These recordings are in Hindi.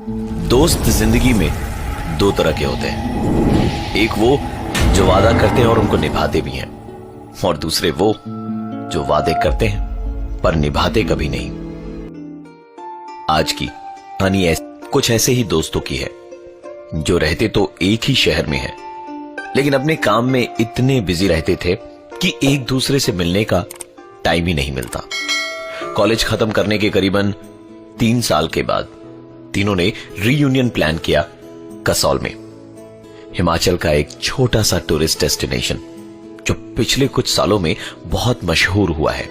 दोस्त जिंदगी में दो तरह के होते हैं, एक वो जो वादा करते हैं और उनको निभाते भी हैं, और दूसरे वो जो वादे करते हैं पर निभाते कभी नहीं। आज की कहानी कुछ ऐसे ही दोस्तों की है जो रहते तो एक ही शहर में हैं, लेकिन अपने काम में इतने बिजी रहते थे कि एक दूसरे से मिलने का टाइम ही नहीं मिलता। कॉलेज खत्म करने के करीबन 3 साल के बाद तीनों ने रीयूनियन प्लान किया कसौल में, हिमाचल का एक छोटा सा टूरिस्ट डेस्टिनेशन जो पिछले कुछ सालों में बहुत मशहूर हुआ है।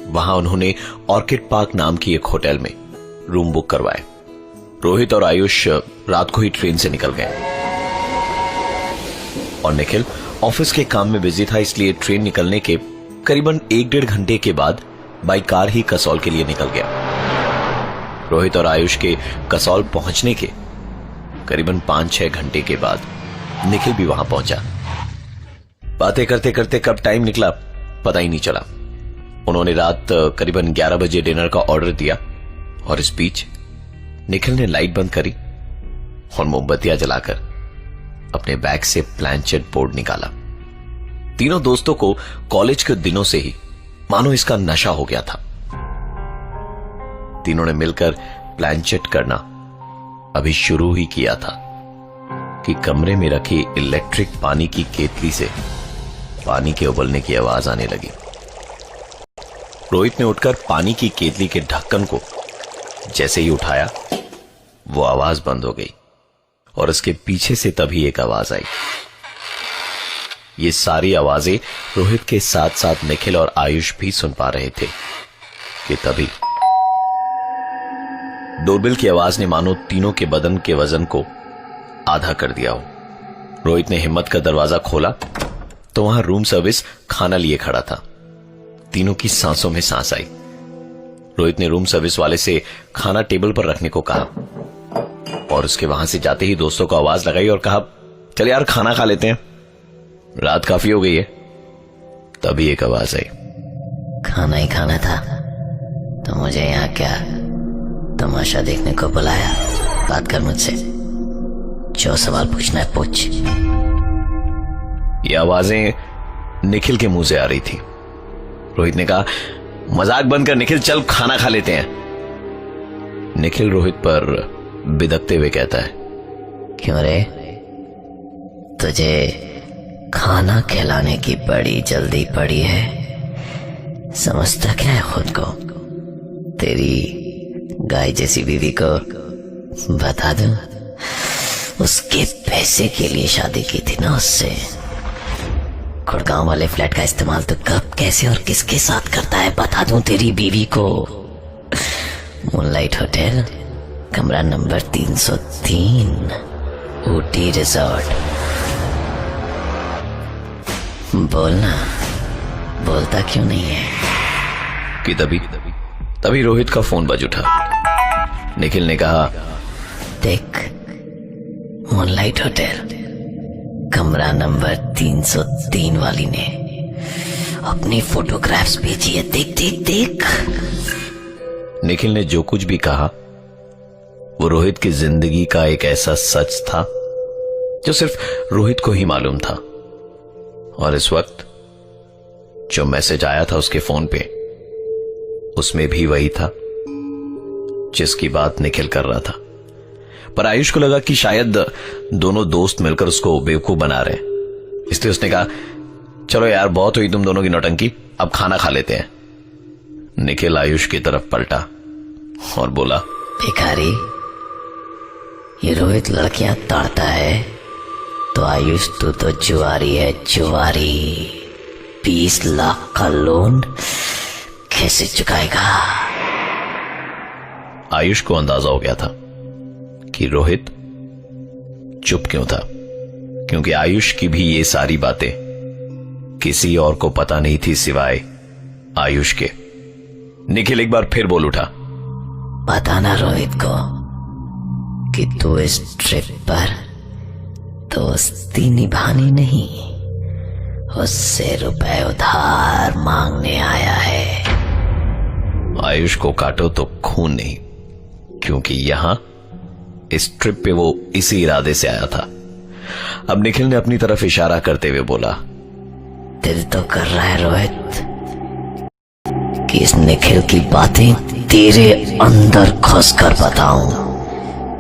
वहां उन्होंने ऑर्किड पार्क नाम की एक होटल में रूम बुक करवाए। रोहित और आयुष रात को ही ट्रेन से निकल गए और निखिल ऑफिस के काम में बिजी था, इसलिए ट्रेन निकलने के करीबन 1-1.5 घंटे के बाद बाई कार ही कसौल के लिए निकल गया। रोहित और आयुष के कसौल पहुंचने के करीबन 5-6 घंटे के बाद निखिल भी वहां पहुंचा। बातें करते करते कब टाइम निकला पता ही नहीं चला। उन्होंने रात करीबन 11 बजे डिनर का ऑर्डर दिया और इस बीच निखिल ने लाइट बंद करी और मोमबत्तियां जलाकर अपने बैग से प्लानचेट बोर्ड निकाला। तीनों दोस्तों को कॉलेज के दिनों से ही मानो इसका नशा हो गया था। तीनों ने मिलकर प्लानचेट करना अभी शुरू ही किया था कि कमरे में रखी इलेक्ट्रिक पानी की केतली से पानी के उबलने की आवाज आने लगी। रोहित ने उठकर पानी की केतली के ढक्कन को जैसे ही उठाया, वो आवाज बंद हो गई और उसके पीछे से तभी एक आवाज आई। ये सारी आवाजें रोहित के साथ साथ निखिल और आयुष भी सुन पा रहे थे कि तभी डोरबेल की आवाज ने मानो तीनों के बदन के वजन को आधा कर दिया हो। रोहित ने हिम्मत का दरवाजा खोला तो वहां रूम सर्विस खाना लिए खड़ा था। तीनों की सांसों में सांस आई। रोहित ने रूम सर्विस वाले से खाना टेबल पर रखने को कहा और उसके वहां से जाते ही दोस्तों को आवाज लगाई और कहा, चल यार खाना खा लेते हैं, रात काफी हो गई है। तभी एक आवाज आई, खाना ही खाना था तो मुझे यहाँ क्या तमाशा देखने को बुलाया? बात कर मुझसे, जो सवाल पूछना है पूछ। ये आवाजें निखिल के मुंह से आ रही थी। रोहित ने कहा, मजाक बंद कर निखिल, चल खाना खा लेते हैं। निखिल रोहित पर बिदकते हुए कहता है, क्यों रे, तुझे खाना खिलाने की बड़ी जल्दी पड़ी है? समझता क्या है खुद को? तेरी गाय जैसी बीवी को बता दूं, उसके पैसे के लिए शादी की थी ना उससे। गुड़गांव वाले फ्लैट का इस्तेमाल तो कब, कैसे और किसके साथ करता है बता दूं तेरी बीवी को। मूनलाइट होटल, कमरा नंबर 303, ऊटी रिजॉर्ट। बोलना, बोलता क्यों नहीं है? कि तभी रोहित का फोन बज उठा। निखिल ने कहा, देख, मूनलाइट होटल, कमरा नंबर 303 वाली ने अपनी फोटोग्राफ्स भेजी है, देख देख देख। निखिल ने जो कुछ भी कहा वो रोहित की जिंदगी का एक ऐसा सच था जो सिर्फ रोहित को ही मालूम था। और इस वक्त जो मैसेज आया था उसके फोन पे, उसमें भी वही था जिसकी बात निखिल कर रहा था। पर आयुष को लगा कि शायद दोनों दोस्त मिलकर उसको बेवकूफ बना रहे हैं, इसलिए उसने कहा, चलो यार बहुत हुई तुम दोनों की नौटंकी, अब खाना खा लेते हैं। निखिल आयुष की तरफ पलटा और बोला, भिखारी, ये रोहित लड़कियां ताड़ता है तो आयुष तू तो जुआरी है, जुआरी। 20 लाख का लोन कैसे चुकाएगा? आयुष को अंदाजा हो गया था कि रोहित चुप क्यों था, क्योंकि आयुष की भी ये सारी बातें किसी और को पता नहीं थी सिवाय आयुष के। निखिल एक बार फिर बोल उठा, बताना रोहित को कि तू इस ट्रिप पर दोस्ती निभानी नहीं, उससे रुपए उधार मांगने आया है। आयुष को काटो तो खून नहीं, क्योंकि यहां इस ट्रिप पे वो इसी इरादे से आया था। अब निखिल ने अपनी तरफ इशारा करते हुए बोला, दिल तो कर रहा है रोहित कि इस निखिल की बातें तेरे अंदर घुस कर बताऊं,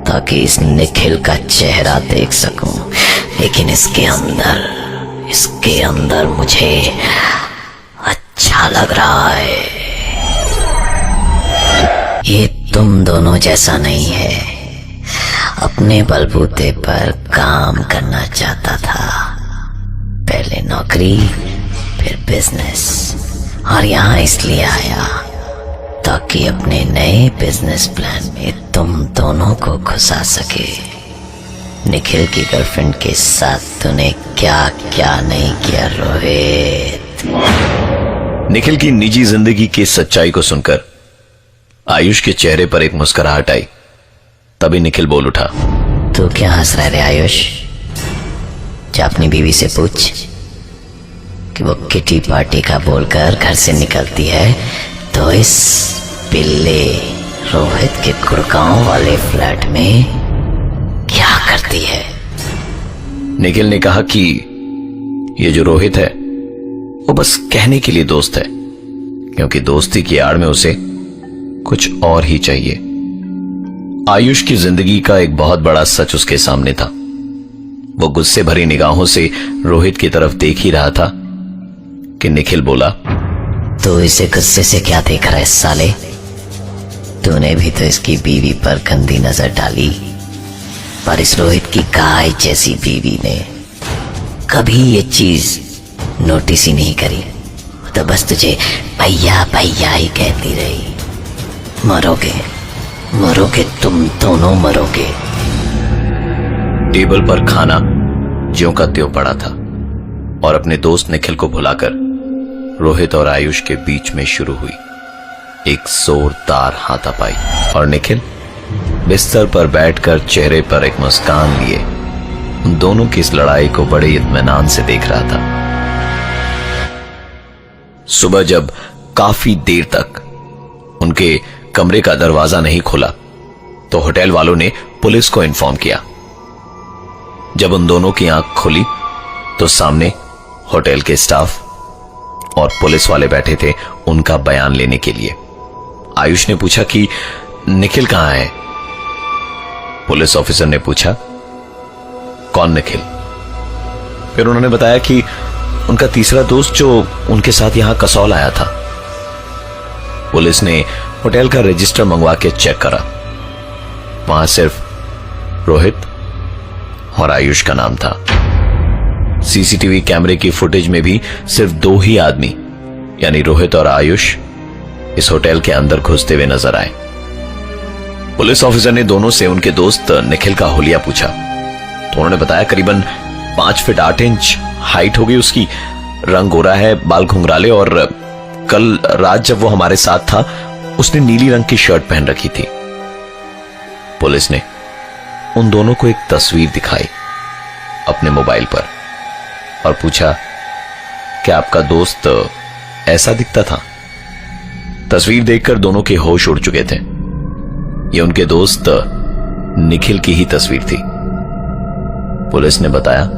ताकि इस निखिल का चेहरा देख सकूं। लेकिन इसके अंदर मुझे अच्छा लग रहा है। ये तुम दोनों जैसा नहीं है। अपने बलबूते पर काम करना चाहता था, पहले नौकरी फिर बिजनेस, और यहाँ इसलिए आया ताकि अपने नए बिजनेस प्लान में तुम दोनों को घुसा सके। निखिल की गर्लफ्रेंड के साथ तूने क्या क्या नहीं किया रोहित। निखिल की निजी जिंदगी की सच्चाई को सुनकर आयुष के चेहरे पर एक मुस्कुराहट आई। तभी निखिल बोल उठा, तू क्या हंस रहा है आयुष? जा अपनी बीवी से पूछ कि वो किटी पार्टी का बोलकर घर से निकलती है तो इस पिल्ले रोहित के गुड़गांव वाले फ्लैट में क्या करती है। निखिल ने कहा कि ये जो रोहित है वो बस कहने के लिए दोस्त है, क्योंकि दोस्ती की आड़ में उसे कुछ और ही चाहिए। आयुष की जिंदगी का एक बहुत बड़ा सच उसके सामने था। वो गुस्से भरी निगाहों से रोहित की तरफ देख ही रहा था कि निखिल बोला, तो इसे गुस्से से क्या देख रहा है साले? तूने भी तो इसकी बीवी पर गंदी नजर डाली, पर इस रोहित की गाय जैसी बीवी ने कभी ये चीज नोटिस ही नहीं करी। तो बस तुझे भैया भैया ही कहती रही। मरोगे तुम दोनों मरोगे। टेबल पर खाना ज्यों का त्यों पड़ा था और अपने दोस्त निखिल को भुलाकर रोहित और आयुष के बीच में शुरू हुई एक जोरदार हाथापाई। और निखिल बिस्तर पर बैठकर चेहरे पर एक मुस्कान लिए उन दोनों की इस लड़ाई को बड़े इत्मीनान से देख रहा था। सुबह जब काफी देर तक उनके कमरे का दरवाजा नहीं खुला तो होटल वालों ने पुलिस को इन्फॉर्म किया। जब उन दोनों की आंख खुली तो सामने होटल के स्टाफ और पुलिस वाले बैठे थे उनका बयान लेने के लिए। आयुष ने पूछा कि निखिल कहां है? पुलिस ऑफिसर ने पूछा, कौन निखिल? फिर उन्होंने बताया कि उनका तीसरा दोस्त जो उनके साथ यहां कसौल आया था। पुलिस ने होटल का रजिस्टर मंगवा के चेक करा, वहां सिर्फ रोहित और आयुष का नाम था। सीसीटीवी कैमरे की फुटेज में भी सिर्फ दो ही आदमी यानी रोहित और आयुष इस होटल के अंदर घुसते हुए नजर आए। पुलिस ऑफिसर ने दोनों से उनके दोस्त निखिल का हुलिया पूछा तो उन्होंने बताया करीबन 5 फीट 8 इंच हाइट होगी उसकी, रंग गोरा है, बाल घुंघराले, और कल रात जब वो हमारे साथ था उसने नीली रंग की शर्ट पहन रखी थी। पुलिस ने उन दोनों को एक तस्वीर दिखाई अपने मोबाइल पर और पूछा, क्या आपका दोस्त ऐसा दिखता था? तस्वीर देखकर दोनों के होश उड़ चुके थे। ये उनके दोस्त निखिल की ही तस्वीर थी। पुलिस ने बताया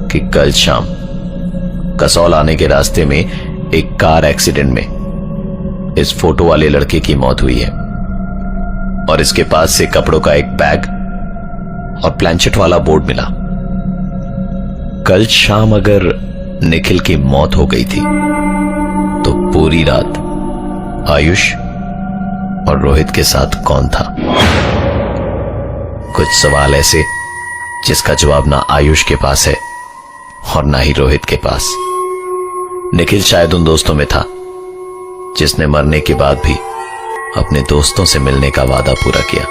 कि कल शाम कसौल आने के रास्ते में एक कार एक्सीडेंट में इस फोटो वाले लड़के की मौत हुई है और इसके पास से कपड़ों का एक बैग और प्लैंचेट वाला बोर्ड मिला। कल शाम अगर निखिल की मौत हो गई थी तो पूरी रात आयुष और रोहित के साथ कौन था? कुछ सवाल ऐसे जिसका जवाब ना आयुष के पास है और ना ही रोहित के पास। निखिल शायद उन दोस्तों में था जिसने मरने के बाद भी अपने दोस्तों से मिलने का वादा पूरा किया।